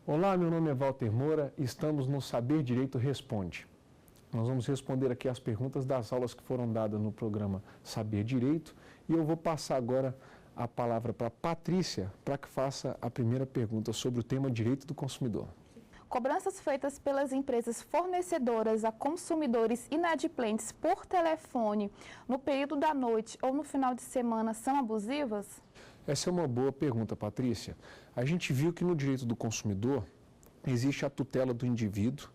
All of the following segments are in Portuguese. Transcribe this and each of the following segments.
Olá, meu nome é Walter Moura e estamos no Saber Direito Responde. Nós vamos responder aqui as perguntas das aulas que foram dadas no programa Saber Direito e eu vou passar agora a palavra para a Patrícia para que faça a primeira pergunta sobre o tema Direito do Consumidor. Cobranças feitas pelas empresas fornecedoras a consumidores inadimplentes por telefone no período da noite ou no final de semana são abusivas? Essa é uma boa pergunta, Patrícia. A gente viu que no direito do consumidor existe a tutela do indivíduo.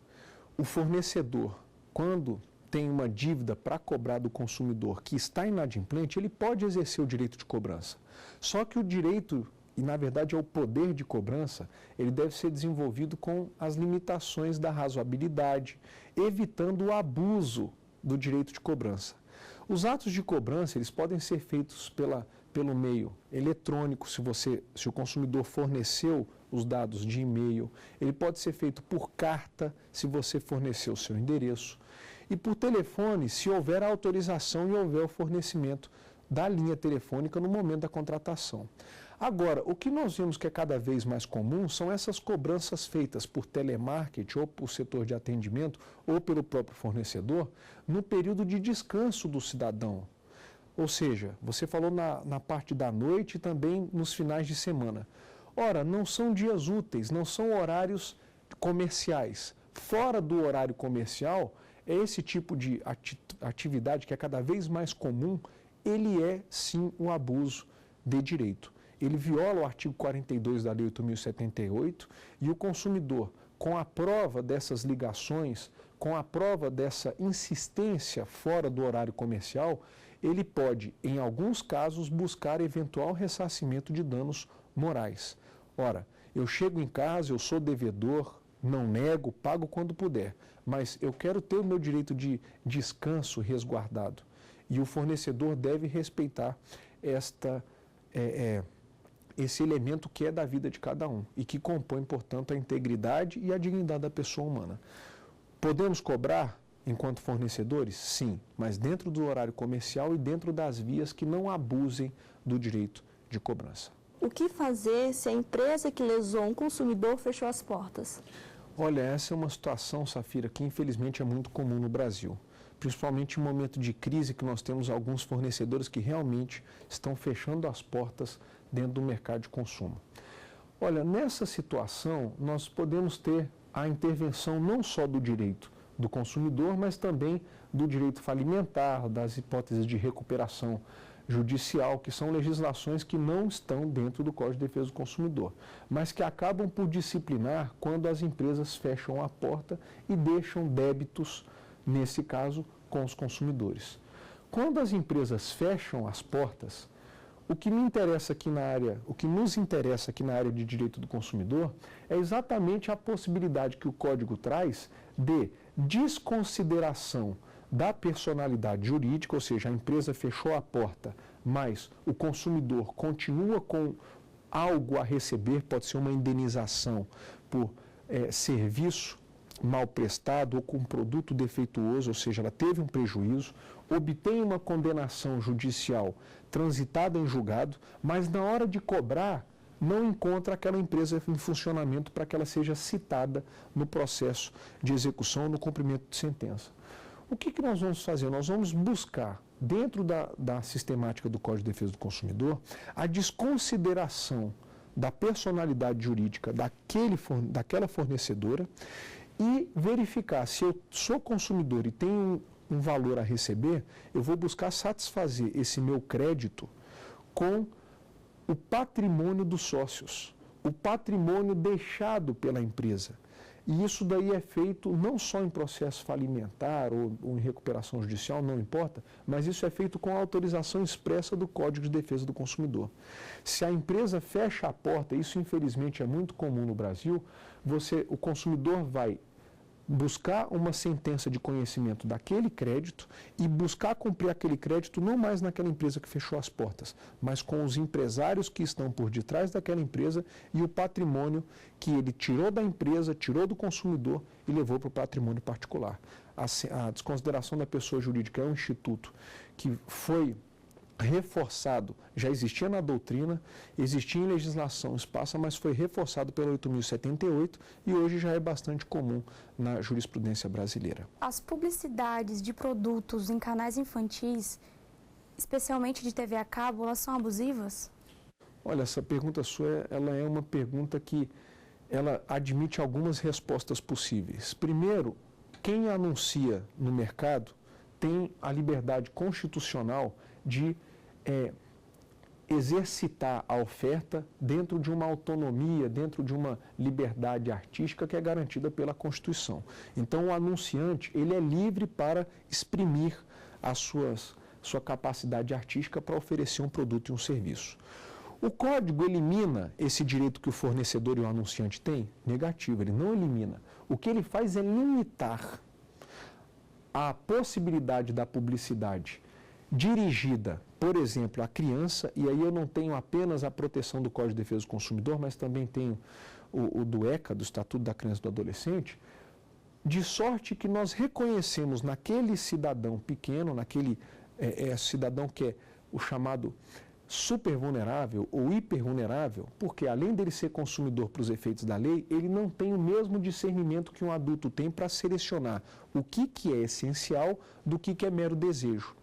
O fornecedor, quando tem uma dívida para cobrar do consumidor que está inadimplente, ele pode exercer o direito de cobrança. Só que o direito, e na verdade é o poder de cobrança, ele deve ser desenvolvido com as limitações da razoabilidade, evitando o abuso do direito de cobrança. Os atos de cobrança, eles podem ser feitos pelo meio eletrônico, se o consumidor forneceu os dados de e-mail, ele pode ser feito por carta, se você forneceu o seu endereço, e por telefone, se houver a autorização e houver o fornecimento da linha telefônica no momento da contratação. Agora, o que nós vemos que é cada vez mais comum são essas cobranças feitas por telemarketing ou por setor de atendimento ou pelo próprio fornecedor no período de descanso do cidadão. Ou seja, você falou na parte da noite e também nos finais de semana. Ora, não são dias úteis, não são horários comerciais. Fora do horário comercial, esse tipo de atividade que é cada vez mais comum, ele é sim um abuso de direito. Ele viola o artigo 42 da Lei 8.078 e o consumidor, com a prova dessas ligações, com a prova dessa insistência fora do horário comercial, ele pode, em alguns casos, buscar eventual ressarcimento de danos morais. Ora, eu chego em casa, eu sou devedor, não nego, pago quando puder, mas eu quero ter o meu direito de descanso resguardado. E o fornecedor deve respeitar esse elemento que é da vida de cada um e que compõe, portanto, a integridade e a dignidade da pessoa humana. Podemos cobrar enquanto fornecedores? Sim, mas dentro do horário comercial e dentro das vias que não abusem do direito de cobrança. O que fazer se a empresa que lesou um consumidor fechou as portas? Olha, essa é uma situação, Safira, que infelizmente é muito comum no Brasil. Principalmente em momento de crise que nós temos alguns fornecedores que realmente estão fechando as portas dentro do mercado de consumo. Olha, nessa situação nós podemos ter a intervenção não só do direito do consumidor, mas também do direito falimentar, das hipóteses de recuperação judicial, que são legislações que não estão dentro do Código de Defesa do Consumidor, mas que acabam por disciplinar quando as empresas fecham a porta e deixam débitos, nesse caso, com os consumidores. Quando as empresas fecham as portas, o que nos interessa aqui na área de direito do consumidor é exatamente a possibilidade que o Código traz de desconsideração da personalidade jurídica, ou seja, a empresa fechou a porta, mas o consumidor continua com algo a receber, pode ser uma indenização por serviço mal prestado ou com produto defeituoso, ou seja, ela teve um prejuízo, obtém uma condenação judicial transitada em julgado, mas na hora de cobrar não encontra aquela empresa em funcionamento para que ela seja citada no processo de execução, no cumprimento de sentença. O que nós vamos fazer? Nós vamos buscar, dentro da sistemática do Código de Defesa do Consumidor, a desconsideração da personalidade jurídica daquela fornecedora e verificar se eu sou consumidor e tenho um valor a receber, eu vou buscar satisfazer esse meu crédito com o patrimônio dos sócios, o patrimônio deixado pela empresa. E isso daí é feito não só em processo falimentar ou em recuperação judicial, não importa, mas isso é feito com a autorização expressa do Código de Defesa do Consumidor. Se a empresa fecha a porta, isso infelizmente é muito comum no Brasil, o consumidor vai buscar uma sentença de conhecimento daquele crédito e buscar cumprir aquele crédito não mais naquela empresa que fechou as portas, mas com os empresários que estão por detrás daquela empresa e o patrimônio que ele tirou da empresa, tirou do consumidor e levou para o patrimônio particular. A desconsideração da pessoa jurídica é um instituto que foi reforçado já existia na doutrina, existia em legislação esparsa, mas foi reforçado pela 8.078 e hoje já é bastante comum na jurisprudência brasileira. As publicidades de produtos em canais infantis, especialmente de TV a cabo, elas são abusivas? Olha, essa pergunta sua, ela é uma pergunta que ela admite algumas respostas possíveis. Primeiro, quem anuncia no mercado tem a liberdade constitucional de exercitar a oferta dentro de uma autonomia, dentro de uma liberdade artística que é garantida pela Constituição. Então, o anunciante, ele é livre para exprimir sua capacidade artística para oferecer um produto e um serviço. O código elimina esse direito que o fornecedor e o anunciante têm? Negativo, ele não elimina. O que ele faz é limitar a possibilidade da publicidade dirigida, por exemplo, à criança, e aí eu não tenho apenas a proteção do Código de Defesa do Consumidor, mas também tenho o do ECA, do Estatuto da Criança e do Adolescente, de sorte que nós reconhecemos naquele cidadão pequeno, naquele cidadão que é o chamado super vulnerável ou hiper vulnerável, porque além dele ser consumidor para os efeitos da lei, ele não tem o mesmo discernimento que um adulto tem para selecionar o que é essencial do que é mero desejo.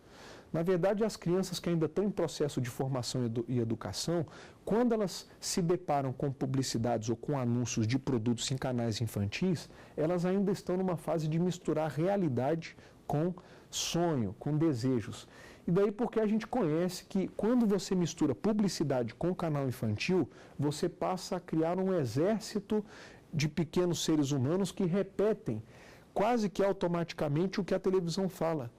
Na verdade, as crianças que ainda estão em processo de formação e educação, quando elas se deparam com publicidades ou com anúncios de produtos em canais infantis, elas ainda estão numa fase de misturar realidade com sonho, com desejos. E daí porque a gente conhece que quando você mistura publicidade com canal infantil, você passa a criar um exército de pequenos seres humanos que repetem quase que automaticamente o que a televisão fala.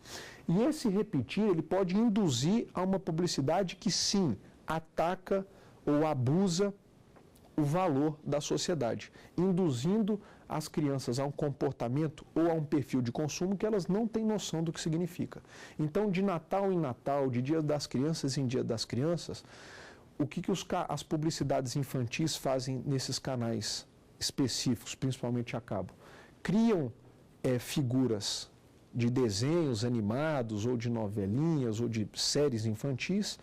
E esse repetir, ele pode induzir a uma publicidade que sim, ataca ou abusa o valor da sociedade, induzindo as crianças a um comportamento ou a um perfil de consumo que elas não têm noção do que significa. Então, de Natal em Natal, de Dia das Crianças em Dia das Crianças, o que as publicidades infantis fazem nesses canais específicos, principalmente a cabo? Criam figuras de desenhos animados ou de novelinhas ou de séries infantis,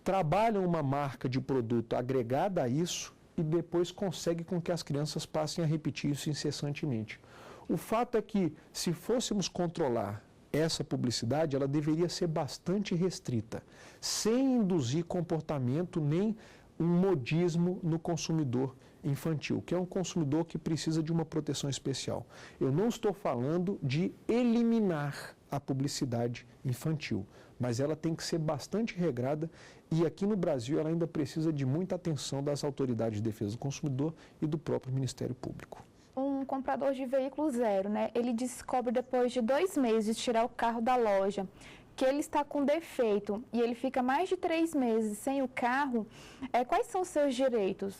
trabalham uma marca de produto agregada a isso e depois consegue com que as crianças passem a repetir isso incessantemente. O fato é que, se fôssemos controlar essa publicidade, ela deveria ser bastante restrita, sem induzir comportamento nem um modismo no consumidor infantil, que é um consumidor que precisa de uma proteção especial. Eu não estou falando de eliminar a publicidade infantil, mas ela tem que ser bastante regrada e aqui no Brasil ela ainda precisa de muita atenção das autoridades de defesa do consumidor e do próprio Ministério Público. Um comprador de veículo zero, ele descobre depois de 2 meses de tirar o carro da loja que ele está com defeito e ele fica mais de 3 meses sem o carro, quais são os seus direitos?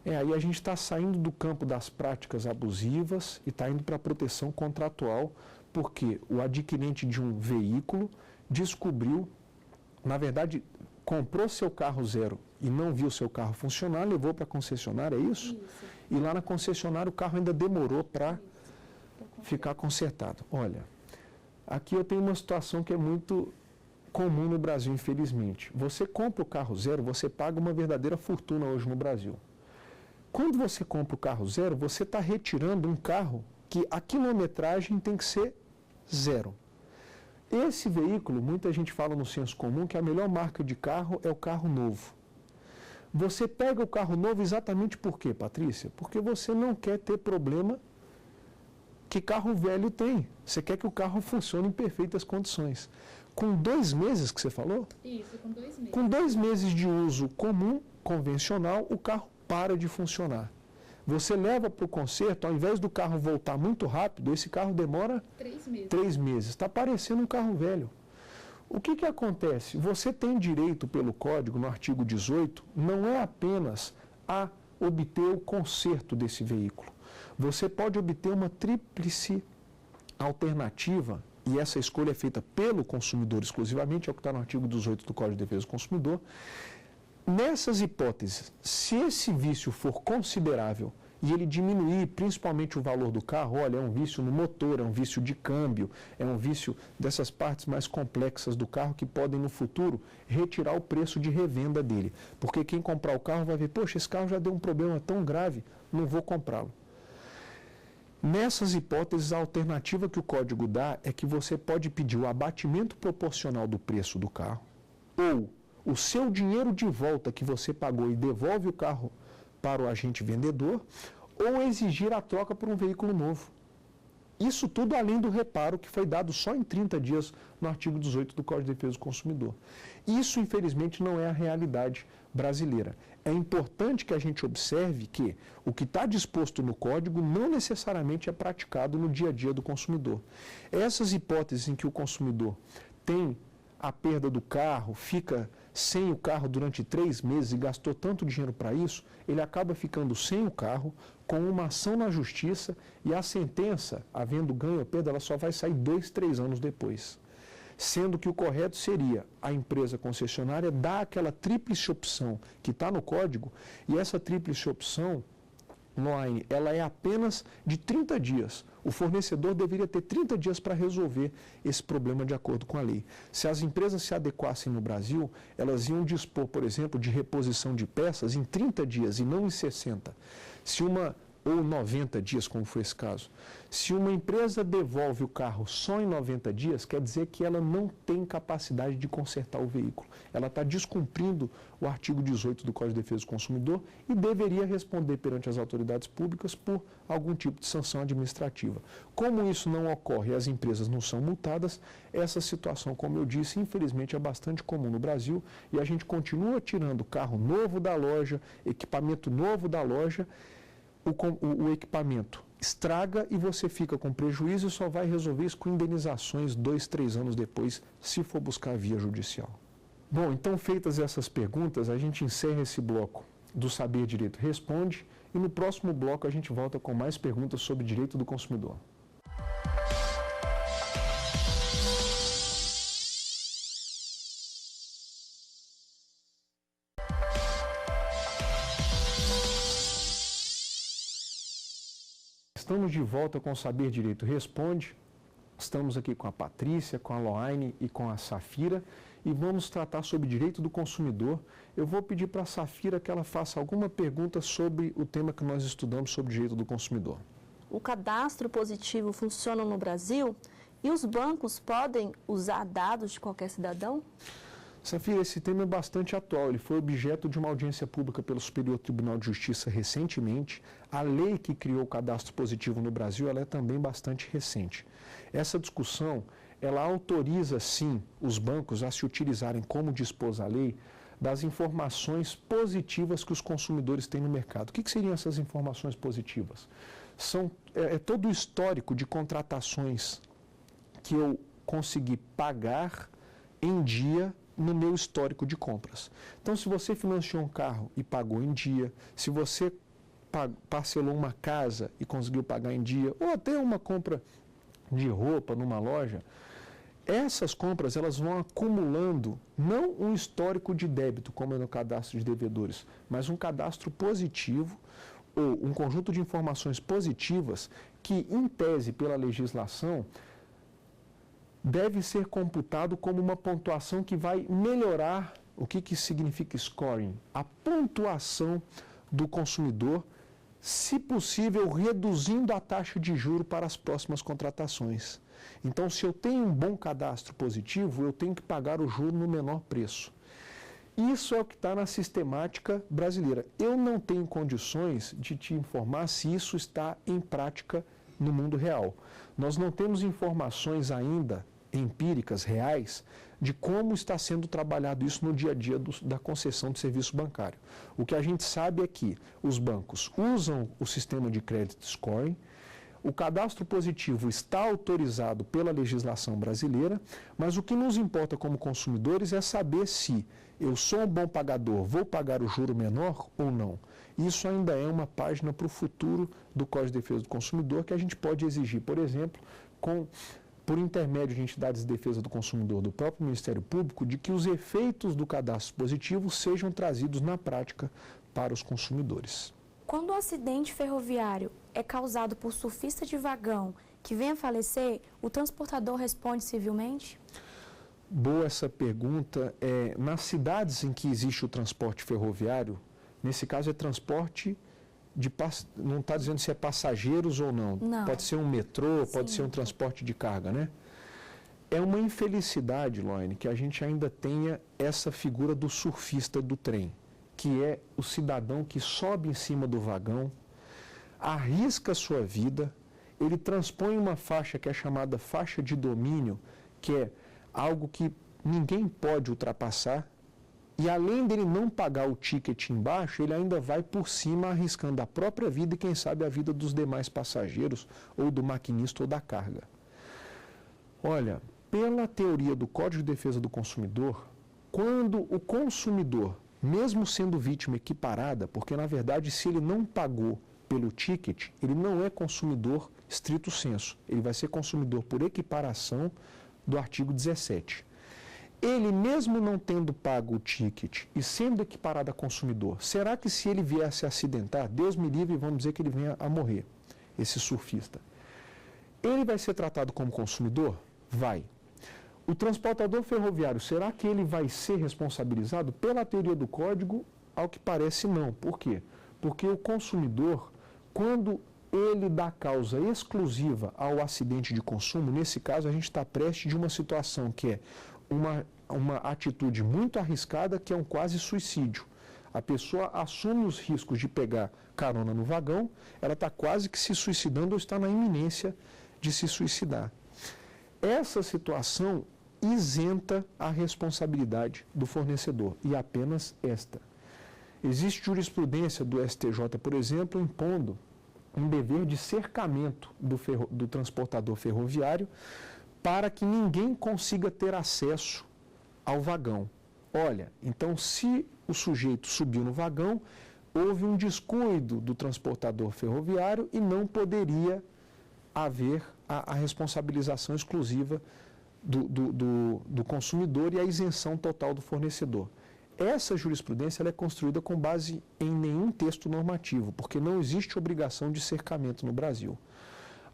Aí a gente está saindo do campo das práticas abusivas e está indo para a proteção contratual, porque o adquirente de um veículo descobriu, na verdade, comprou seu carro zero e não viu seu carro funcionar, levou para a concessionária, é isso? E lá na concessionária o carro ainda demorou para ficar consertado. Olha, aqui eu tenho uma situação que é muito comum no Brasil, infelizmente. Você compra o carro zero, você paga uma verdadeira fortuna hoje no Brasil. Quando você compra o carro zero, você está retirando um carro que a quilometragem tem que ser zero. Esse veículo, muita gente fala no senso comum que a melhor marca de carro é o carro novo. Você pega o carro novo exatamente por quê, Patrícia? Porque você não quer ter problema que carro velho tem. Você quer que o carro funcione em perfeitas condições. Com 2 meses que você falou? Isso, com 2 meses. Com 2 meses de uso comum, convencional, o carro para de funcionar. Você leva para o conserto, ao invés do carro voltar muito rápido, esse carro demora 3 meses. 3 meses. Está parecendo um carro velho. O que acontece? Você tem direito pelo Código, no artigo 18, não é apenas a obter o conserto desse veículo. Você pode obter uma tríplice alternativa, e essa escolha é feita pelo consumidor exclusivamente, é o que está no artigo 18 do Código de Defesa do Consumidor. Nessas hipóteses, se esse vício for considerável e ele diminuir principalmente o valor do carro, olha, é um vício no motor, é um vício de câmbio, é um vício dessas partes mais complexas do carro que podem no futuro retirar o preço de revenda dele. Porque quem comprar o carro vai ver, poxa, esse carro já deu um problema tão grave, não vou comprá-lo. Nessas hipóteses, a alternativa que o código dá é que você pode pedir o abatimento proporcional do preço do carro, ou o seu dinheiro de volta que você pagou e devolve o carro para o agente vendedor, ou exigir a troca por um veículo novo. Isso tudo além do reparo que foi dado só em 30 dias no artigo 18 do Código de Defesa do Consumidor. Isso, infelizmente, não é a realidade brasileira. É importante que a gente observe que o que está disposto no Código não necessariamente é praticado no dia a dia do consumidor. Essas hipóteses em que o consumidor tem a perda do carro, fica sem o carro durante 3 meses e gastou tanto dinheiro para isso, ele acaba ficando sem o carro, com uma ação na justiça, e a sentença, havendo ganho ou perda, ela só vai sair 2, 3 anos depois. Sendo que o correto seria a empresa concessionária dar aquela tríplice opção que está no código, e essa tríplice opção, online, ela é apenas de 30 dias. O fornecedor deveria ter 30 dias para resolver esse problema de acordo com a lei. Se as empresas se adequassem no Brasil, elas iam dispor, por exemplo, de reposição de peças em 30 dias e não em 60. Ou 90 dias, como foi esse caso. Se uma empresa devolve o carro só em 90 dias, quer dizer que ela não tem capacidade de consertar o veículo. Ela está descumprindo o artigo 18 do Código de Defesa do Consumidor e deveria responder perante as autoridades públicas por algum tipo de sanção administrativa. Como isso não ocorre e as empresas não são multadas, essa situação, como eu disse, infelizmente é bastante comum no Brasil, e a gente continua tirando carro novo da loja, equipamento novo da loja. O equipamento estraga e você fica com prejuízo e só vai resolver isso com indenizações 2, 3 anos depois, se for buscar via judicial. Bom, então feitas essas perguntas, a gente encerra esse bloco do Saber Direito Responde, e no próximo bloco a gente volta com mais perguntas sobre direito do consumidor. Estamos de volta com o Saber Direito Responde. Estamos aqui com a Patrícia, com a Loaine e com a Safira, e vamos tratar sobre direito do consumidor. Eu vou pedir para a Safira que ela faça alguma pergunta sobre o tema que nós estudamos sobre direito do consumidor. O cadastro positivo funciona no Brasil e os bancos podem usar dados de qualquer cidadão? Safira, esse tema é bastante atual. Ele foi objeto de uma audiência pública pelo Superior Tribunal de Justiça recentemente. A lei que criou o cadastro positivo no Brasil, ela é também bastante recente. Essa discussão, ela autoriza, sim, os bancos a se utilizarem, como dispôs a lei, das informações positivas que os consumidores têm no mercado. O que seriam essas informações positivas? É todo o histórico de contratações que eu consegui pagar em dia no meu histórico de compras. Então, se você financiou um carro e pagou em dia, se você parcelou uma casa e conseguiu pagar em dia, ou até uma compra de roupa numa loja, essas compras elas vão acumulando não um histórico de débito, como é no cadastro de devedores, mas um cadastro positivo, ou um conjunto de informações positivas que, em tese, pela legislação, deve ser computado como uma pontuação que vai melhorar, o que significa scoring? A pontuação do consumidor, se possível, reduzindo a taxa de juro para as próximas contratações. Então, se eu tenho um bom cadastro positivo, eu tenho que pagar o juro no menor preço. Isso é o que está na sistemática brasileira. Eu não tenho condições de te informar se isso está em prática no mundo real. Nós não temos informações ainda empíricas, reais, de como está sendo trabalhado isso no dia a dia da concessão de serviço bancário. O que a gente sabe é que os bancos usam o sistema de credit scoring, o cadastro positivo está autorizado pela legislação brasileira, mas o que nos importa como consumidores é saber se eu sou um bom pagador, vou pagar o juro menor ou não. Isso ainda é uma página para o futuro do Código de Defesa do Consumidor, que a gente pode exigir, por exemplo, por intermédio de entidades de defesa do consumidor do próprio Ministério Público, de que os efeitos do cadastro positivo sejam trazidos na prática para os consumidores. Quando um acidente ferroviário é causado por surfista de vagão que venha a falecer, o transportador responde civilmente? Boa essa pergunta. Nas cidades em que existe o transporte ferroviário, nesse caso é transporte não está dizendo se é passageiros ou não. Não. Pode ser um metrô, pode Sim. ser um transporte de carga, né? É uma infelicidade, Loine, que a gente ainda tenha essa figura do surfista do trem, que é o cidadão que sobe em cima do vagão, arrisca a sua vida, ele transpõe uma faixa que é chamada faixa de domínio, que é algo que ninguém pode ultrapassar, e além dele não pagar o ticket embaixo, ele ainda vai por cima arriscando a própria vida e quem sabe a vida dos demais passageiros, ou do maquinista ou da carga. Olha, pela teoria do Código de Defesa do Consumidor, quando o consumidor, mesmo sendo vítima equiparada, porque na verdade se ele não pagou pelo ticket, ele não é consumidor stricto sensu, ele vai ser consumidor por equiparação do artigo 17. Ele mesmo não tendo pago o ticket e sendo equiparado a consumidor, será que se ele viesse a acidentar, Deus me livre, vamos dizer que ele venha a morrer, esse surfista, ele vai ser tratado como consumidor? Vai. O transportador ferroviário, será que ele vai ser responsabilizado? Pela teoria do código, ao que parece não. Por quê? Porque o consumidor, quando ele dá causa exclusiva ao acidente de consumo, nesse caso a gente está prestes de uma situação que é uma atitude muito arriscada, que é um quase suicídio. A pessoa assume os riscos de pegar carona no vagão, ela está quase que se suicidando ou está na iminência de se suicidar. Essa situação isenta a responsabilidade do fornecedor, e apenas esta. Existe jurisprudência do STJ, por exemplo, impondo um dever de cercamento do transportador ferroviário para que ninguém consiga ter acesso ao vagão. Olha, então se o sujeito subiu no vagão, houve um descuido do transportador ferroviário e não poderia haver a responsabilização exclusiva do consumidor e a isenção total do fornecedor. Essa jurisprudência ela é construída com base em nenhum texto normativo, porque não existe obrigação de cercamento no Brasil.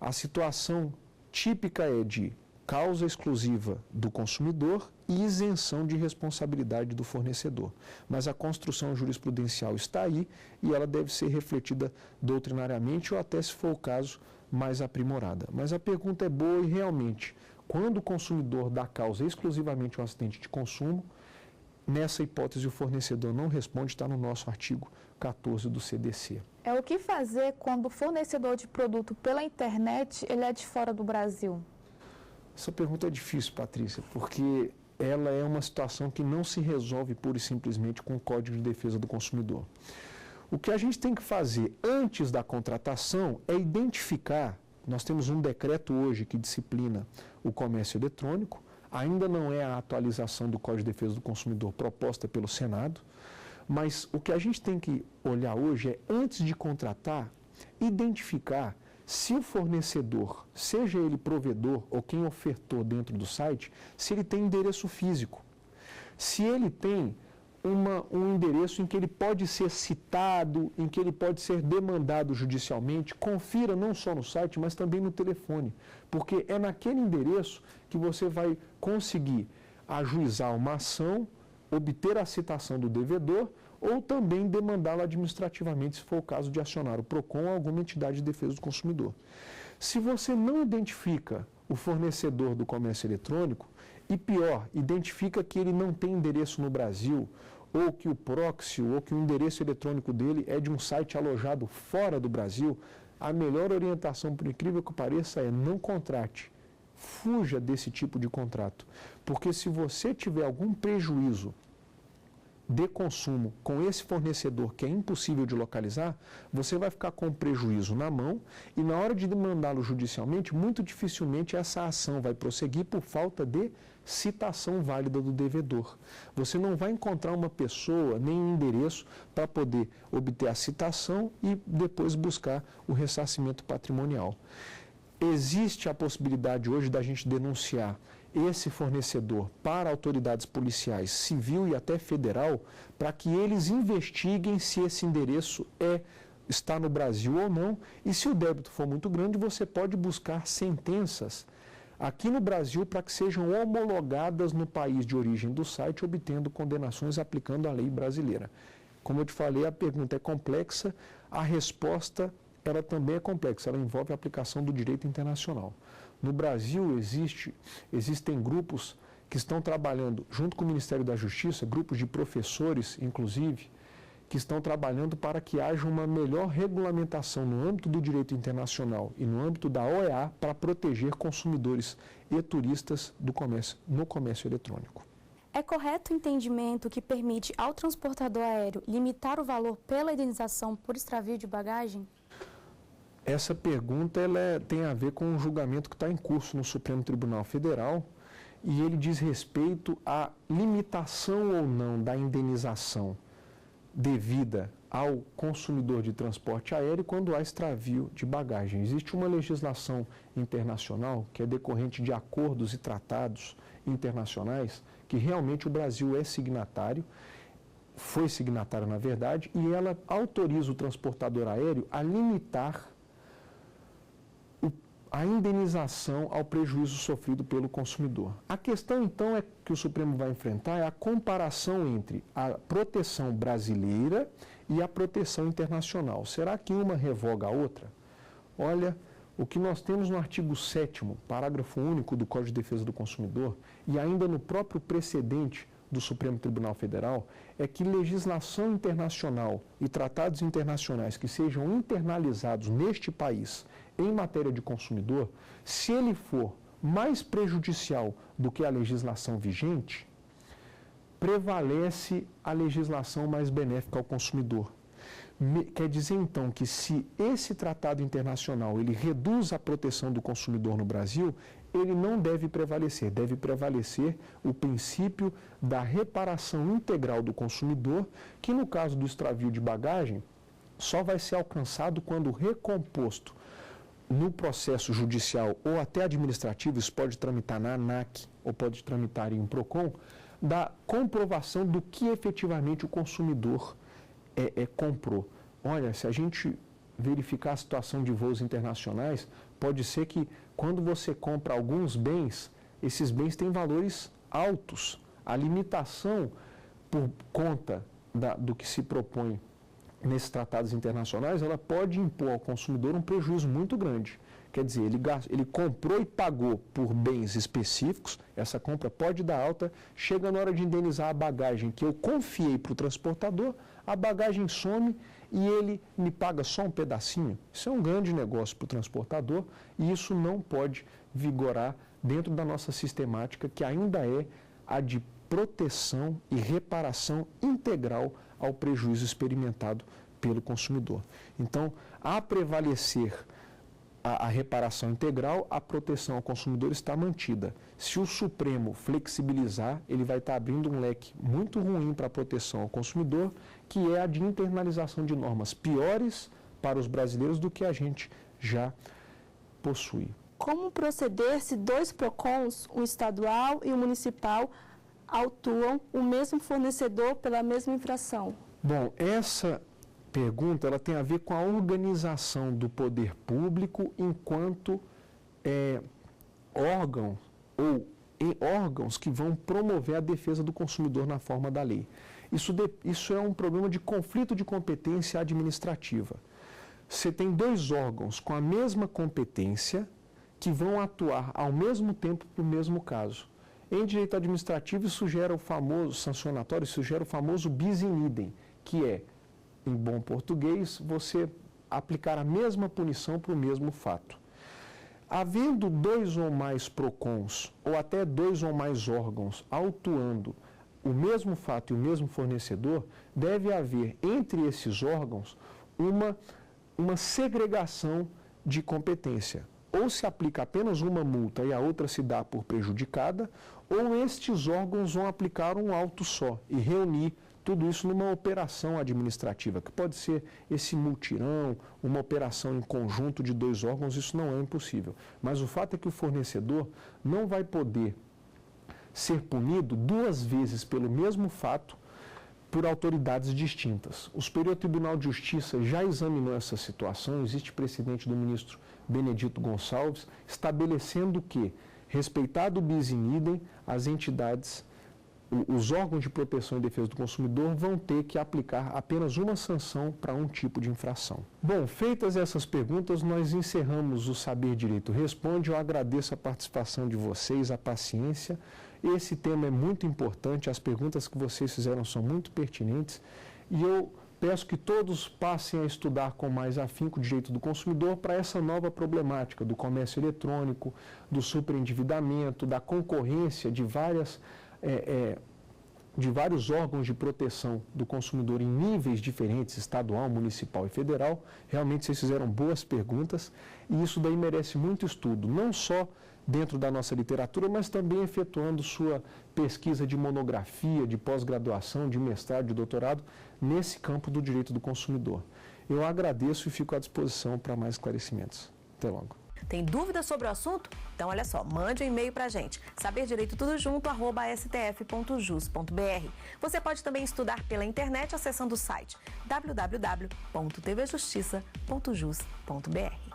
A situação típica é de causa exclusiva do consumidor e isenção de responsabilidade do fornecedor. Mas a construção jurisprudencial está aí e ela deve ser refletida doutrinariamente ou até, se for o caso, mais aprimorada. Mas a pergunta é boa e realmente, quando o consumidor dá causa exclusivamente ao acidente de consumo, nessa hipótese o fornecedor não responde, está no nosso artigo 14 do CDC. É o que fazer quando o fornecedor de produto pela internet ele é de fora do Brasil? Essa pergunta é difícil, Patrícia, porque ela é uma situação que não se resolve pura e simplesmente com o Código de Defesa do Consumidor. O que a gente tem que fazer antes da contratação é identificar, nós temos um decreto hoje que disciplina o comércio eletrônico, ainda não é a atualização do Código de Defesa do Consumidor proposta pelo Senado, mas o que a gente tem que olhar hoje é, antes de contratar, identificar se o fornecedor, seja ele provedor ou quem ofertou dentro do site, se ele tem endereço físico. Se ele tem um endereço em que ele pode ser citado, em que ele pode ser demandado judicialmente, confira não só no site, mas também no telefone, porque é naquele endereço que você vai conseguir ajuizar uma ação, obter a citação do devedor ou também demandá-lo administrativamente, se for o caso de acionar o PROCON ou alguma entidade de defesa do consumidor. Se você não identifica o fornecedor do comércio eletrônico, e pior, identifica que ele não tem endereço no Brasil, ou que o proxy, ou que o endereço eletrônico dele é de um site alojado fora do Brasil, a melhor orientação, por incrível que pareça, é não contrate. Fuja desse tipo de contrato, porque se você tiver algum prejuízo de consumo com esse fornecedor que é impossível de localizar, você vai ficar com o prejuízo na mão e na hora de demandá-lo judicialmente, muito dificilmente essa ação vai prosseguir por falta de citação válida do devedor. Você não vai encontrar uma pessoa nem um endereço para poder obter a citação e depois buscar o ressarcimento patrimonial. Existe a possibilidade hoje da gente denunciar esse fornecedor para autoridades policiais civil e até federal, para que eles investiguem se esse endereço é está no Brasil ou não, e se o débito for muito grande, você pode buscar sentenças aqui no Brasil para que sejam homologadas no país de origem do site, obtendo condenações aplicando a lei brasileira. Como eu te falei, a pergunta é complexa, a resposta ela também é complexa, ela envolve a aplicação do direito internacional. No Brasil existem grupos que estão trabalhando junto com o Ministério da Justiça, grupos de professores, inclusive, que estão trabalhando para que haja uma melhor regulamentação no âmbito do direito internacional e no âmbito da OEA para proteger consumidores e turistas no comércio eletrônico. É correto o entendimento que permite ao transportador aéreo limitar o valor pela indenização por extravio de bagagem? Essa pergunta tem a ver com um julgamento que está em curso no Supremo Tribunal Federal e ele diz respeito à limitação ou não da indenização devida ao consumidor de transporte aéreo quando há extravio de bagagem. Existe uma legislação internacional que é decorrente de acordos e tratados internacionais que realmente o Brasil é signatário, foi signatário na verdade, e ela autoriza o transportador aéreo a limitar a indenização ao prejuízo sofrido pelo consumidor. A questão, então, que o Supremo vai enfrentar é a comparação entre a proteção brasileira e a proteção internacional. Será que uma revoga a outra? Olha, o que nós temos no artigo 7º, parágrafo único do Código de Defesa do Consumidor, e ainda no próprio precedente do Supremo Tribunal Federal, é que legislação internacional e tratados internacionais que sejam internalizados neste país em matéria de consumidor, se ele for mais prejudicial do que a legislação vigente, prevalece a legislação mais benéfica ao consumidor. Quer dizer, então, que se esse tratado internacional ele reduz a proteção do consumidor no Brasil, ele não deve prevalecer o princípio da reparação integral do consumidor, que no caso do extravio de bagagem, só vai ser alcançado quando recomposto no processo judicial ou até administrativo, isso pode tramitar na ANAC ou pode tramitar em um PROCON, da comprovação do que efetivamente o consumidor comprou. Olha, se a gente verificar a situação de voos internacionais, pode ser que quando você compra alguns bens, esses bens têm valores altos. A limitação por conta do que se propõe nesses tratados internacionais, ela pode impor ao consumidor um prejuízo muito grande. Quer dizer, ele comprou e pagou por bens específicos, essa compra pode dar alta, chega na hora de indenizar a bagagem que eu confiei para o transportador, a bagagem some e ele me paga só um pedacinho. Isso é um grande negócio para o transportador e isso não pode vigorar dentro da nossa sistemática, que ainda é a de proteção e reparação integral ao prejuízo experimentado pelo consumidor. Então, a prevalecer a reparação integral, a proteção ao consumidor está mantida. Se o Supremo flexibilizar, ele vai estar abrindo um leque muito ruim para a proteção ao consumidor, que é a de internalização de normas piores para os brasileiros do que a gente já possui. Como proceder se dois PROCONs, um estadual e um municipal, autuam o mesmo fornecedor pela mesma infração? Bom, essa pergunta ela tem a ver com a organização do poder público enquanto órgão ou órgãos que vão promover a defesa do consumidor na forma da lei. Isso é um problema de conflito de competência administrativa. Você tem dois órgãos com a mesma competência que vão atuar ao mesmo tempo para o mesmo caso. Em direito administrativo, isso gera o famoso sancionatório, isso gera o famoso bis in idem, que é, em bom português, você aplicar a mesma punição para o mesmo fato. Havendo dois ou mais PROCONs, ou até dois ou mais órgãos autuando o mesmo fato e o mesmo fornecedor, deve haver entre esses órgãos uma segregação de competência. Ou se aplica apenas uma multa e a outra se dá por prejudicada, ou estes órgãos vão aplicar um auto só e reunir tudo isso numa operação administrativa, que pode ser esse multirão, uma operação em conjunto de dois órgãos, isso não é impossível. Mas o fato é que o fornecedor não vai poder ser punido duas vezes pelo mesmo fato, por autoridades distintas. O Superior Tribunal de Justiça já examinou essa situação, existe precedente do ministro Benedito Gonçalves, estabelecendo que, respeitado o bis in idem, as entidades, os órgãos de proteção e defesa do consumidor vão ter que aplicar apenas uma sanção para um tipo de infração. Bom, feitas essas perguntas, nós encerramos o Saber Direito Responde. Eu agradeço a participação de vocês, a paciência. Esse tema é muito importante, as perguntas que vocês fizeram são muito pertinentes e eu peço que todos passem a estudar com mais afinco o direito do consumidor para essa nova problemática do comércio eletrônico, do superendividamento, da concorrência de vários órgãos de proteção do consumidor em níveis diferentes, estadual, municipal e federal. Realmente vocês fizeram boas perguntas e isso daí merece muito estudo, não só dentro da nossa literatura, mas também efetuando sua pesquisa de monografia, de pós-graduação, de mestrado, de doutorado, nesse campo do direito do consumidor. Eu agradeço e fico à disposição para mais esclarecimentos. Até logo. Tem dúvidas sobre o assunto? Então, olha só, mande um e-mail para a gente, saberdireitotudojunto@stf.jus.br. Você pode também estudar pela internet acessando o site www.tvjustiça.jus.br.